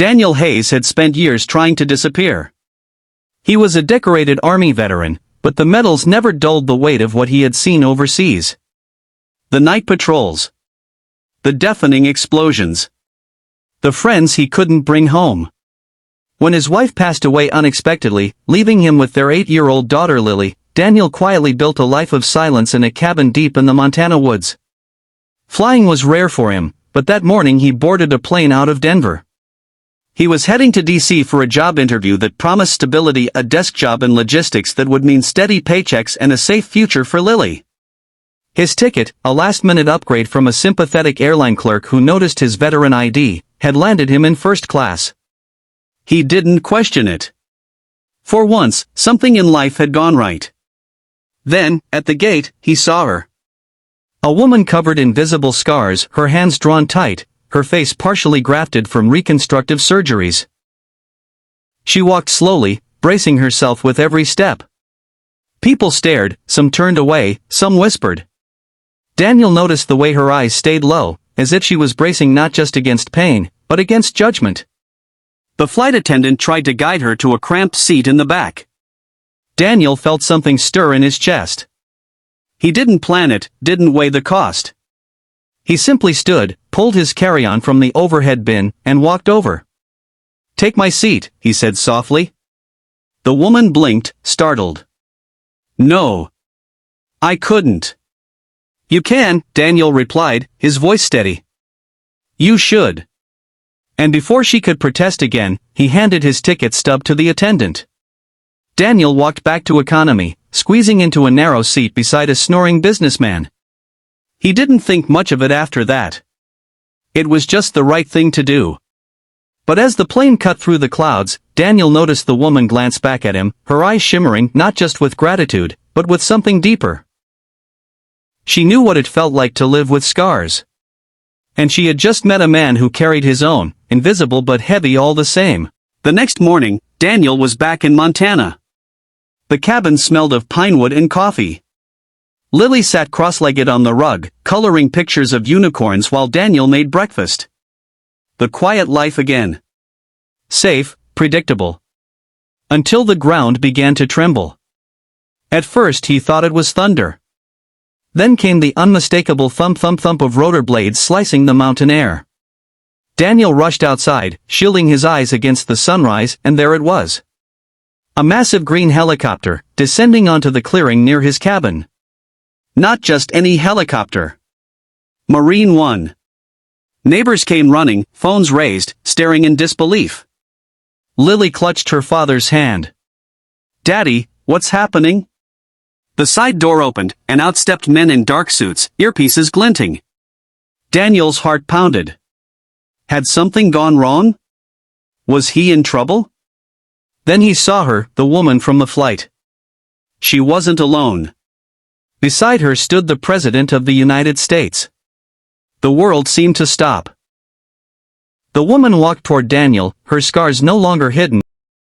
Daniel Hayes had spent years trying to disappear. He was a decorated Army veteran, but the medals never dulled the weight of what he had seen overseas. The night patrols. The deafening explosions. The friends he couldn't bring home. When his wife passed away unexpectedly, leaving him with their 8-year-old daughter Lily, Daniel quietly built a life of silence in a cabin deep in the Montana woods. Flying was rare for him, but that morning he boarded a plane out of Denver. He was heading to D.C. for a job interview that promised stability, a desk job in logistics that would mean steady paychecks and a safe future for Lily. His ticket, a last-minute upgrade from a sympathetic airline clerk who noticed his veteran ID, had landed him in first class. He didn't question it. For once, something in life had gone right. Then, at the gate, he saw her. A woman covered in visible scars, her hands drawn tight, her face partially grafted from reconstructive surgeries. She walked slowly, bracing herself with every step. People stared, some turned away, some whispered. Daniel noticed the way her eyes stayed low, as if she was bracing not just against pain, but against judgment. The flight attendant tried to guide her to a cramped seat in the back. Daniel felt something stir in his chest. He didn't plan it, didn't weigh the cost. He simply stood, pulled his carry-on from the overhead bin, and walked over. "Take my seat," he said softly. The woman blinked, startled. "No. I couldn't." "You can," Daniel replied, his voice steady. "You should." And before she could protest again, he handed his ticket stub to the attendant. Daniel walked back to economy, squeezing into a narrow seat beside a snoring businessman. He didn't think much of it after that. It was just the right thing to do. But as the plane cut through the clouds, Daniel noticed the woman glance back at him, her eyes shimmering not just with gratitude, but with something deeper. She knew what it felt like to live with scars. And she had just met a man who carried his own, invisible but heavy all the same. The next morning, Daniel was back in Montana. The cabin smelled of pinewood and coffee. Lily sat cross-legged on the rug, coloring pictures of unicorns while Daniel made breakfast. The quiet life again. Safe, predictable. Until the ground began to tremble. At first he thought it was thunder. Then came the unmistakable thump-thump-thump of rotor blades slicing the mountain air. Daniel rushed outside, shielding his eyes against the sunrise, and there it was. A massive green helicopter, descending onto the clearing near his cabin. Not just any helicopter. Marine One. Neighbors came running, phones raised, staring in disbelief. Lily clutched her father's hand. "Daddy, what's happening?" The side door opened, and out stepped men in dark suits, earpieces glinting. Daniel's heart pounded. Had something gone wrong? Was he in trouble? Then he saw her, the woman from the flight. She wasn't alone. Beside her stood the President of the United States. The world seemed to stop. The woman walked toward Daniel, her scars no longer hidden.